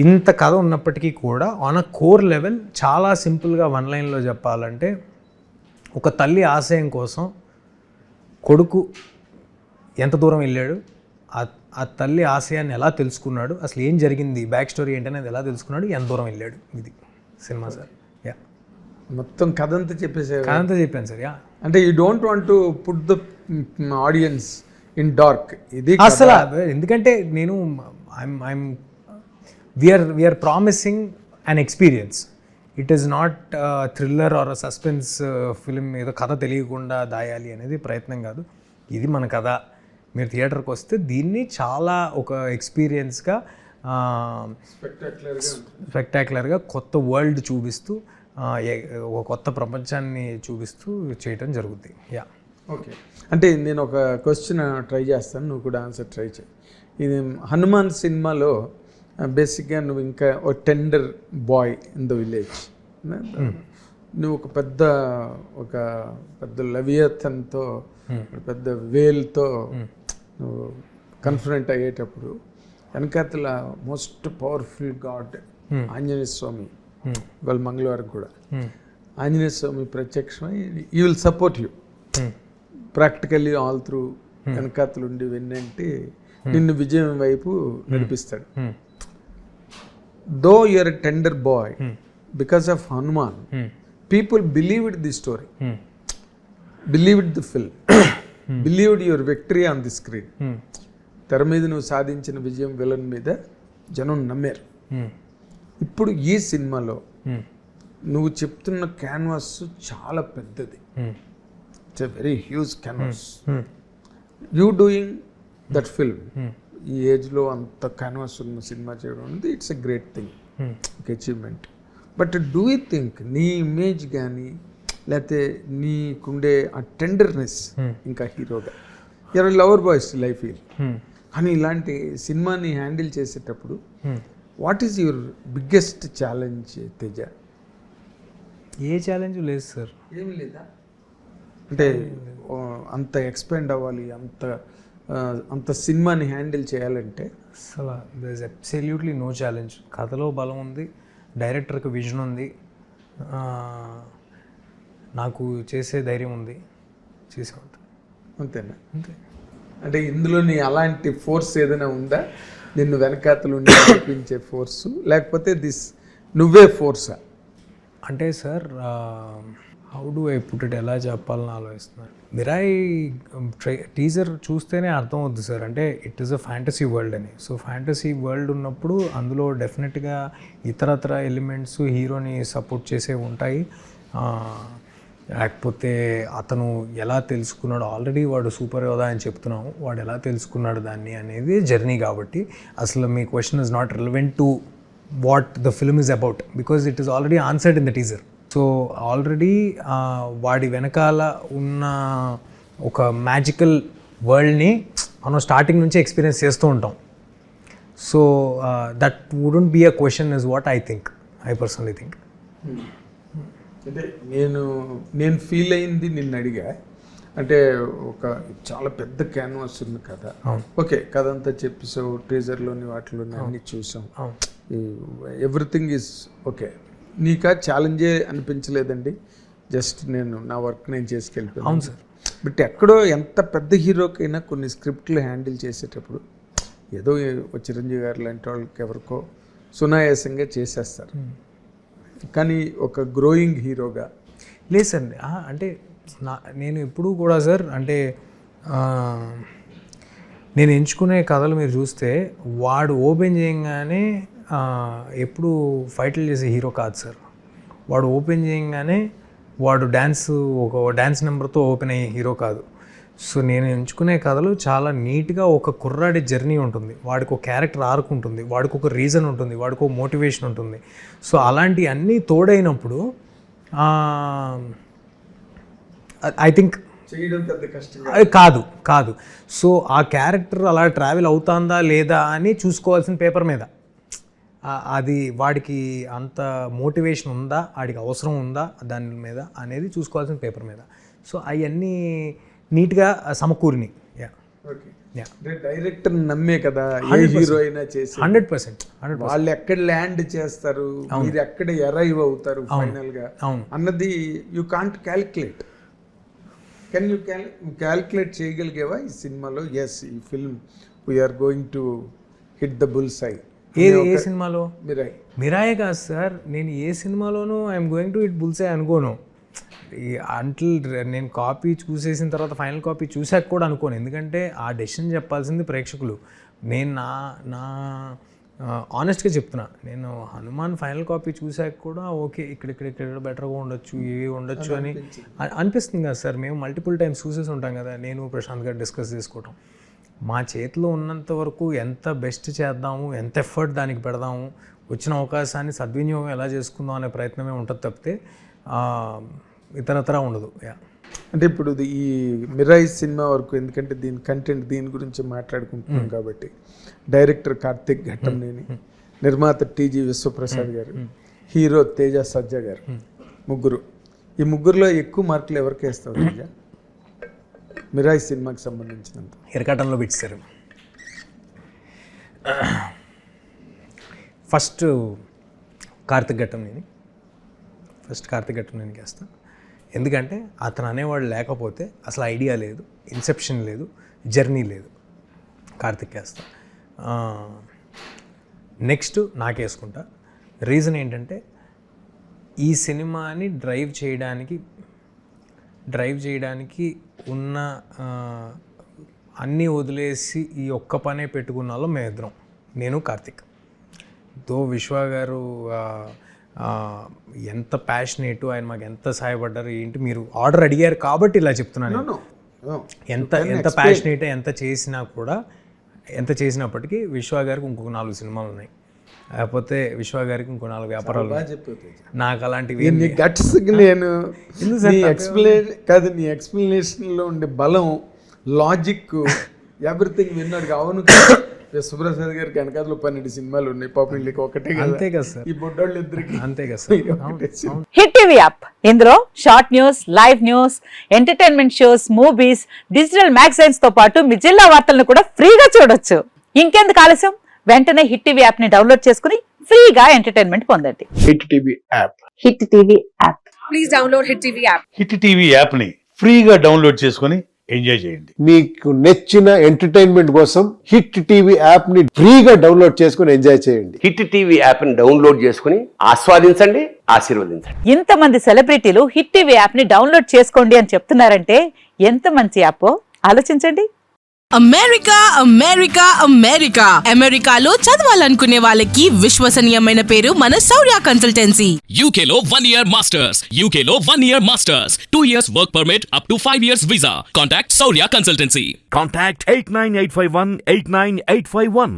ఇంత కథ ఉన్నప్పటికీ కూడా ఆన్ అ కోర్ లెవెల్ చాలా సింపుల్గా వన్ లైన్లో చెప్పాలంటే, ఒక తల్లి ఆశయం కోసం కొడుకు ఎంత దూరం వెళ్ళాడు, ఆ తల్లి ఆశయాన్ని ఎలా తెలుసుకున్నాడు, అసలు ఏం జరిగింది, బ్యాక్ స్టోరీ ఏంటనేది ఎలా తెలుసుకున్నాడు, ఎంత దూరం వెళ్ళాడు, ఇది సినిమా సార్. యా, మొత్తం కథ అంతా చెప్పేసే. కథ అంతా చెప్పాను సార్. యా, అంటే you don't want to put the audience in dark. ఇది అసలు ఎందుకంటే నేను we're promising an experience. It is not thriller or suspense film, ఏదో కథ తెలియకుండా దాయాలి అనేది ప్రయత్నం కాదు. ఇది మన కథ. మీరు థియేటర్కి వస్తే దీన్ని చాలా ఒక ఎక్స్పీరియన్స్గా, స్పెక్టాక్యులర్గా కొత్త వరల్డ్ చూపిస్తూ, ఒక కొత్త ప్రపంచాన్ని చూపిస్తూ చేయటం జరుగుద్ది. Yeah, okay. అంటే నేను ఒక క్వశ్చన్ ట్రై చేస్తాను, నువ్వు కూడా ఆన్సర్ ట్రై చేయి. ఇది హనుమాన్ సినిమాలో బేసిక్గా నువ్వు ఇంకా ఒక tender boy in the village, నువ్వు ఒక పెద్ద లవియతన్తో, పెద్ద వేల్తో నువ్వు కన్ఫరెంట్ అయ్యేటప్పుడు వెనకాతల most powerful god Anjaneya Swamy, వాళ్ళ మంగళవారం కూడా ఆంజనేయ స్వామి ప్రత్యక్షమై ఈ will support you practically all through, వెనకాతలుండి వెన్నంటి నిన్ను విజయం వైపు నడిపిస్తాడు. Though you are a tender boy, because of Hanuman people believed the story, believed the film, believed your victory on the screen. తెర మీద నువ్వు సాధించిన విజయం విలన్ మీద జనం నమ్మారు. ఇప్పుడు ఈ సినిమాలో నువ్వు చెప్తున్న క్యాన్వాస్ చాలా పెద్దది, it's a very huge canvas. You doing that film, ఈ ఏజ్లో అంత క్యాన్వాస్ ఉన్న సినిమా చేయడం అనేది ఇట్స్ ఎ గ్రేట్ థింగ్, ఒక achievement. But do you think నీ ఇమేజ్ కానీ లేకపోతే నీకుండే ఆ టెండర్నెస్ ఇంకా హీరోగా, ఎవరు లవర్ బాయ్స్ లైఫ్ ఫీల్, కానీ ఇలాంటి సినిమాని హ్యాండిల్ చేసేటప్పుడు what is your biggest challenge Teja? A challenge లేదు సార్. ఏం లేదా? అంటే అంత ఎక్స్పాండ్ అవ్వాలి, అంత సినిమాని హ్యాండిల్ చేయాలంటే అసలు there is absolutely no challenge. కథలో బలం ఉంది, డైరెక్టర్కి విజన్ ఉంది, నాకు చేసే ధైర్యం ఉంది, చేసే ఉంటాను. అంతేనా? అంతే. అంటే ఇందులో నీ అలాంటి ఫోర్స్ ఏదైనా ఉందా, నిన్ను వెనకాతలు నడిపించే ఫోర్సు, లేకపోతే నువ్వే ఫోర్సా? అంటే sir, how do I put it, ఎలా చెప్పాలని ఆలోచిస్తున్నాను. మిరాయి టీజర్ చూస్తేనే అర్థం అవుద్ది సార్. అంటే it is a fantasy world అని. సో ఫ్యాంటసీ వరల్డ్ ఉన్నప్పుడు అందులో డెఫినెట్గా ఇతరత్ర ఎలిమెంట్స్ హీరోని సపోర్ట్ చేసే ఉంటాయి. లేకపోతే అతను ఎలా తెలుసుకున్నాడు, ఆల్రెడీ వాడు సూపర్ యోధా అని చెప్తున్నాము, వాడు ఎలా తెలుసుకున్నాడు దాన్ని అనేది జర్నీ. కాబట్టి అసలు మీ question is not relevant to what the film is about, because it is already answered in the teaser. So already వాడి వెనకాల ఉన్న ఒక మ్యాజికల్ వరల్డ్ని మనం స్టార్టింగ్ నుంచి ఎక్స్పీరియన్స్ చేస్తూ ఉంటాం. So that wouldn't be a question is what I think, I personally think. అంటే నేను ఫీల్ అయింది నిన్ను అడిగా, అంటే ఒక చాలా పెద్ద క్యాన్వాస్ ఉంది కదా. ఓకే, కథ అంతా చెప్పేసావు, టీజర్లోని వాటిలోని అన్ని చూసాం, ఎవ్రీథింగ్ ఈజ్ ఓకే. నీకా ఛాలెంజే అనిపించలేదండి? జస్ట్ నా వర్క్ నేను చేసుకెళ్ళిపోయాను. అవును సార్. బట్ ఎక్కడో ఎంత పెద్ద హీరోకైనా కొన్ని స్క్రిప్ట్లు హ్యాండిల్ చేసేటప్పుడు ఏదో చిరంజీవి గారు లాంటి వాళ్ళకి ఎవరికో సునాయాసంగా చేసేస్తారు, కానీ ఒక గ్రోయింగ్ హీరోగా లేదు సార్. అంటే నేను ఎప్పుడూ కూడా సార్, అంటే నేను ఎంచుకునే కథలు మీరు చూస్తే వాడు ఓపెన్ చేయగానే ఎప్పుడు ఫైట్లు చేసే హీరో కాదు సార్. వాడు ఓపెన్ చేయగానే వాడు ఒక డ్యాన్స్ నెంబర్తో ఓపెన్ అయ్యే హీరో కాదు. సో నేను ఎంచుకునే కథలు చాలా నీట్గా ఒక కుర్రాడి జర్నీ ఉంటుంది, వాడికి ఒక క్యారెక్టర్ ఆర్క్ ఉంటుంది, వాడికి ఒక రీజన్ ఉంటుంది, వాడికి ఒక మోటివేషన్ ఉంటుంది. సో అలాంటివి అన్నీ తోడైనప్పుడు ఐ థింక్ చేయడం పెద్ద కష్టం అది కాదు. సో ఆ క్యారెక్టర్ అలా ట్రావెల్ అవుతుందా లేదా అని చూసుకోవాల్సిన పేపర్ మీద, అది వాడికి అంత మోటివేషన్ ఉందా, వాడికి అవసరం ఉందా దాని మీద అనేది చూసుకోవాల్సిన పేపర్ మీద. సో అవన్నీ నీట్గా సమకూరిని. ఓకే. Yeah. డైరెక్టర్ నమ్మే కదా ఏ హీరో అయినా చేసి 100%. వాళ్ళు ఎక్కడ ల్యాండ్ చేస్తారు, మీరు ఎక్కడ అరైవ్ అవుతారు ఫైనల్ గా అన్నది you can't calculate. Can you calculate చేయగలిగేవా ఈ సినిమాలో? ఎస్, ఈ film we're going to hit the bullseye. ఏ సినిమాలో? మిరాయే కాదు సార్, నేను ఏ సినిమాలోనూ I'm going to hit bullseye అనుకోను. నేను కాపీ చూసేసిన తర్వాత ఫైనల్ కాపీ చూసాక కూడా అనుకోను, ఎందుకంటే ఆ డెసిషన్ చెప్పాల్సింది ప్రేక్షకులు. నేను నా ఆనెస్ట్గా చెప్తున్నా, నేను హనుమాన్ ఫైనల్ కాపీ చూసాక కూడా ఓకే ఇక్కడ బెటర్గా ఉండొచ్చు, ఇవి ఉండొచ్చు అని అనిపిస్తుంది కదా సార్. మేము మల్టిపుల్ టైమ్స్ చూసేసి ఉంటాం కదా, నేను ప్రశాంత్ గారు డిస్కస్ చేసుకోవటం. మా చేతిలో ఉన్నంత వరకు ఎంత బెస్ట్ చేద్దాము, ఎంత ఎఫర్ట్ దానికి పెడదాము, వచ్చిన అవకాశాన్ని సద్వినియోగం ఎలా చేసుకుందాం అనే ప్రయత్నమే ఉంటుంది తప్పితే ఇతరత్రా ఉండదు. అంటే ఇప్పుడు ఈ మిరాయి సినిమా వరకు, ఎందుకంటే దీని కంటెంట్ దీని గురించి మాట్లాడుకుంటున్నాం కాబట్టి, డైరెక్టర్ కార్తిక్ ఘట్టంనేని, నిర్మాత టీజీ విశ్వప్రసాద్ గారు, హీరో తేజ సజ్జా గారు, ముగ్గురు. ఈ ముగ్గురులో ఎక్కువ మార్కులు ఎవరికి వేస్తావు తేజ మిరాయి సినిమాకి సంబంధించినంత? ఎరకాటంలో పెట్టారు. ఫస్ట్ కార్తిక్ ఘట్టంనేనికి వేస్తాను. ఎందుకంటే అతను అనేవాడు లేకపోతే అసలు ఐడియా లేదు, ఇన్సెప్షన్ లేదు, జర్నీ లేదు. కార్తిక్ వేస్తా. నెక్స్ట్ నాకేసుకుంటా. రీజన్ ఏంటంటే ఈ సినిమాని డ్రైవ్ చేయడానికి ఉన్న అన్నీ వదిలేసి ఈ ఒక్క పనే పెట్టుకున్న వాళ్ళం మేమిద్దరం, నేను కార్తిక్. దో విశ్వ గారు ఎంత ప్యాషనేట్, ఆయన మాకు ఎంత సహాయపడ్డారు ఏంటి, మీరు ఆర్డర్ అడిగారు కాబట్టి ఇలా చెప్తున్నాను. ఎంత ప్యాషనేట్, ఎంత చేసినప్పటికీ విశ్వ గారికి ఇంకొక 4 సినిమాలు ఉన్నాయి, లేకపోతే విశ్వ గారికి ఇంకో 4 వ్యాపారాలు. నాకు అలాంటివి నీ ఎక్స్ప్లెనేషన్లో ఉండే బలం, లాజిక్, ఎవ్రీథింగ్ విన్నాడు. అవును, సుబ్రసాద్ గారికి వెనకాతలో 12 సినిమాలు ఉన్నాయి, పాపులర్కి ఒకటే. అంతే కదా సార్, ఈ బొడ్డోళ్ళు ఇద్దరికి అంతే కదా సార్. హిట్ టీవీ యాప్, ఇందులో short news, live news, entertainment shows, movies, digital magazines తో పాటు మీ జిల్లా వార్తలను కూడా ఫ్రీగా చూడొచ్చు. ఇంకెందుకు ఆలస్యం, వెంటనే హిట్ టీవీ యాప్ ని డౌన్లోడ్ చేసుకుని ఫ్రీగా ఎంటర్టైన్మెంట్ పొందండి. Hit TV app. Hit TV app, please download hit TV app. Hit TV app ని ఫ్రీగా డౌన్లోడ్ చేసుకుని ఎంజాయ్ చేయండి. మీకు నచ్చిన ఎంటర్టైన్మెంట్ కోసం హిట్ టీవీ యాప్ ని ఫ్రీగా డౌన్లోడ్ చేసుకుని ఎంజాయ్ చేయండి. హిట్ టీవీ యాప్ ని డౌన్లోడ్ చేసుకుని ఆస్వాదించండి, ఆశీర్వదించండి. ఇంతమంది సెలబ్రిటీలు హిట్ టీవీ యాప్ ని డౌన్లోడ్ చేసుకోండి అని చెప్తున్నారంటే ఎంత మంచి యాప్ ఆలోచించండి. అమెరికాలో చదవాలనుకునే వాళ్ళకి విశ్వసనీయమైన పేరు మన శౌర్య consultancy. UKలో 1 year masters, 2 years work permit up to 5 years visa. Contact Saurya Consultancy. Contact 89851 89851.